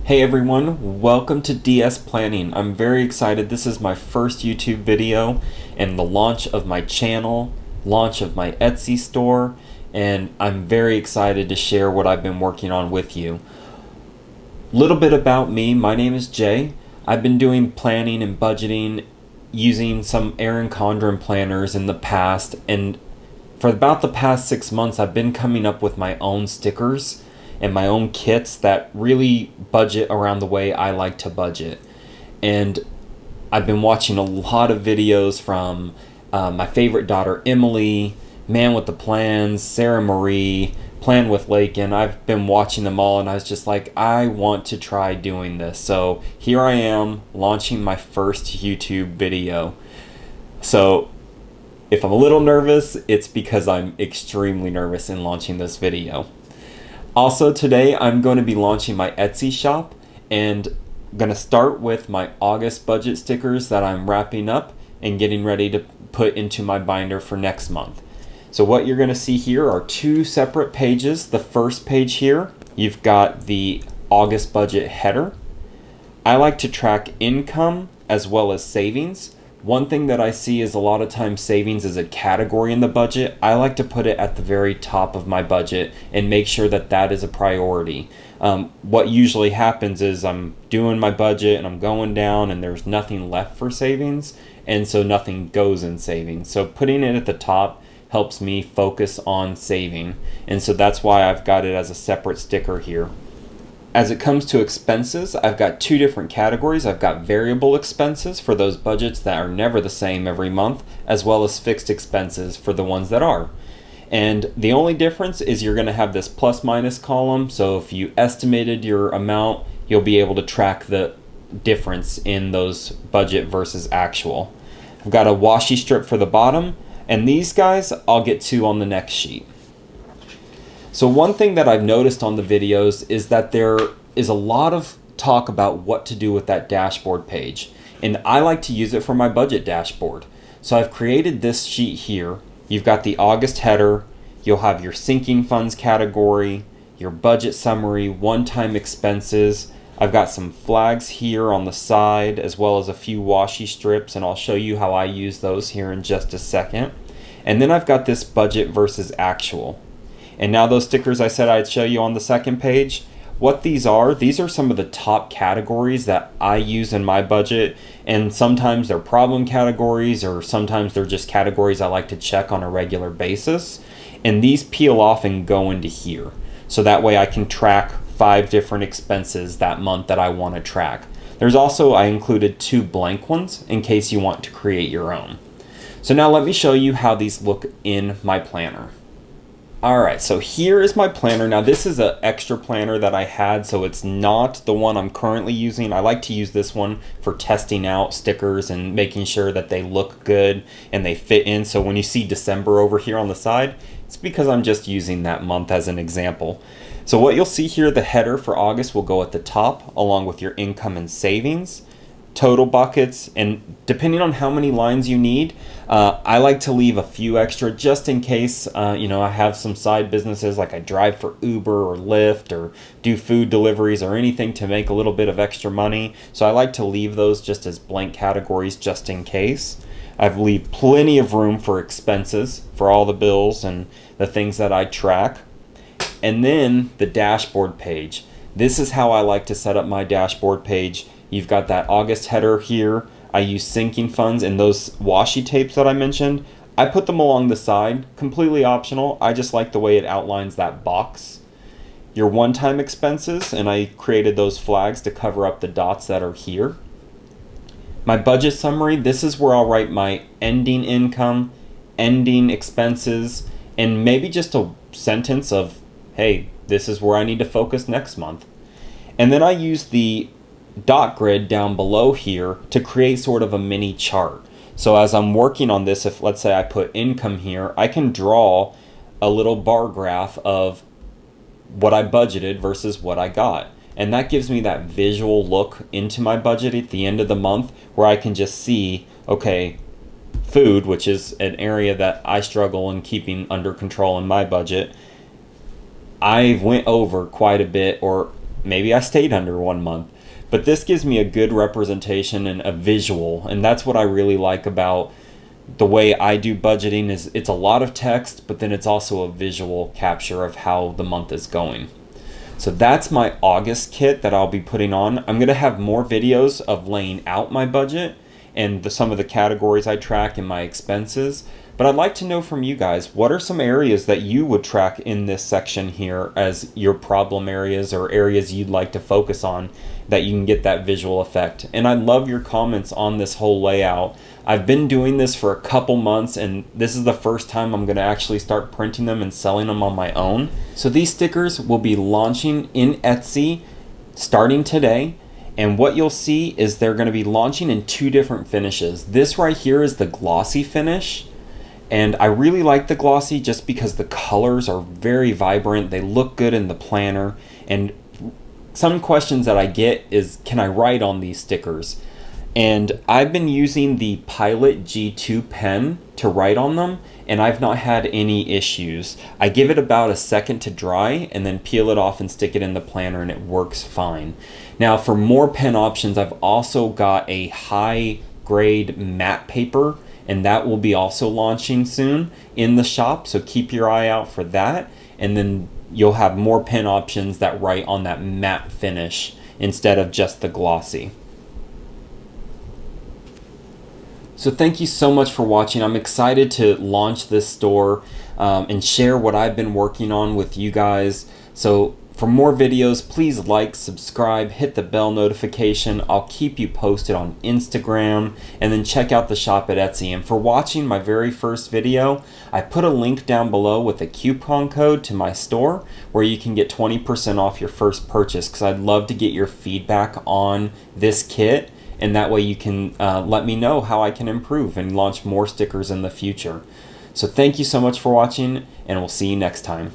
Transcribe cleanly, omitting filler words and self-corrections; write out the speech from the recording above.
Hey everyone, welcome to DS Planning. I'm very excited. This is my first YouTube video and the launch of my channel, launch of my Etsy store, and I'm very excited to share what I've been working on with you. Little bit about me, my name is Jay. I've been doing planning and budgeting using some Erin Condren planners in the past, and for about the past 6 months I've been coming up with my own stickers and my own kits that really budget around the way I like to budget. And I've been watching a lot of videos from my favorite daughter Emily, Man with the Plans, Sarah Marie, Plan with Lakin. I've been watching them all and I was just like, I want to try doing this. So here I am launching my first YouTube video. So if I'm a little nervous, it's because I'm extremely nervous in launching this video. Also today I'm going to be launching my Etsy shop, and I'm going to start with my August budget stickers that I'm wrapping up and getting ready to put into my binder for next month. So what you're going to see here are two separate pages. The first page here, you've got the August budget header. I like to track income as well as savings. One thing that I see is a lot of times savings is a category in the budget. I like to put it at the very top of my budget and make sure that that is a priority. What usually happens is I'm doing my budget and I'm going down and there's nothing left for savings, and so nothing goes in savings. So putting it at the top helps me focus on saving, and so that's why I've got it as a separate sticker here. As it comes to expenses, I've got two different categories. I've got variable expenses for those budgets that are never the same every month, as well as fixed expenses for the ones that are. And the only difference is you're going to have this plus minus column, so if you estimated your amount, you'll be able to track the difference in those budget versus actual. I've got a washi strip for the bottom, and these guys I'll get to on the next sheet. So one thing that I've noticed on the videos is that there is a lot of talk about what to do with that dashboard page. And I like to use it for my budget dashboard. So I've created this sheet here. You've got the August header, you'll have your sinking funds category, your budget summary, one-time expenses. I've got some flags here on the side as well as a few washi strips, and I'll show you how I use those here in just a second. And then I've got this budget versus actual. And now those stickers I said I'd show you on the second page, what these are some of the top categories that I use in my budget, and sometimes they're problem categories or sometimes they're just categories I like to check on a regular basis. And these peel off and go into here. So that way I can track 5 different expenses that month that I want to track. There's also, I included 2 blank ones in case you want to create your own. So now let me show you how these look in my planner. Alright, so here is my planner. Now this is an extra planner that I had, so it's not the one I'm currently using. I like to use this one for testing out stickers and making sure that they look good and they fit in. So when you see December over here on the side, it's because I'm just using that month as an example. So what you'll see here, the header for August will go at the top along with your income and savings, total buckets, and depending on how many lines you need, I like to leave a few extra just in case I have some side businesses, like I drive for Uber or Lyft or do food deliveries or anything to make a little bit of extra money. So I like to leave those just as blank categories just in case. I've leave plenty of room for expenses for all the bills and the things that I track. And then the dashboard page. This is how I like to set up my dashboard page. You've got that August header here. I use sinking funds and those washi tapes that I mentioned. I put them along the side, completely optional. I just like the way it outlines that box. Your one-time expenses, and I created those flags to cover up the dots that are here. My budget summary, this is where I'll write my ending income, ending expenses, and maybe just a sentence of, hey, this is where I need to focus next month. And then I use the dot grid down below here to create sort of a mini chart. So as I'm working on this, if let's say I put income here, I can draw a little bar graph of what I budgeted versus what I got. And that gives me that visual look into my budget at the end of the month where I can just see, okay, food, which is an area that I struggle in keeping under control in my budget, I went over quite a bit or maybe I stayed under 1 month. But this gives me a good representation and a visual, and that's what I really like about the way I do budgeting. Is it's a lot of text, but then it's also a visual capture of how the month is going. So that's my August kit that I'll be putting on. I'm going to have more videos of laying out my budget and some of the categories I track and my expenses. But I'd like to know from you guys, what are some areas that you would track in this section here as your problem areas or areas you'd like to focus on that you can get that visual effect? And I love your comments on this whole layout. I've been doing this for a couple months, and this is the first time I'm going to actually start printing them and selling them on my own. So these stickers will be launching in Etsy starting today. And what you'll see is they're going to be launching in 2 different finishes. This right here is the glossy finish. And I really like the glossy just because the colors are very vibrant. They look good in the planner. And some questions that I get is, can I write on these stickers? And I've been using the Pilot G2 pen to write on them, and I've not had any issues. I give it about a second to dry and then peel it off and stick it in the planner, and it works fine. Now for more pen options, I've also got a high grade matte paper, and that will be also launching soon in the shop, so keep your eye out for that. And then you'll have more pen options that write on that matte finish instead of just the glossy. So thank you so much for watching. I'm excited to launch this store and share what I've been working on with you guys. So for more videos, please like, subscribe, hit the bell notification. I'll keep you posted on Instagram, and then check out the shop at Etsy. And for watching my very first video, I put a link down below with a coupon code to my store where you can get 20% off your first purchase, because I'd love to get your feedback on this kit. And that way you can let me know how I can improve and launch more stickers in the future. So thank you so much for watching, and we'll see you next time.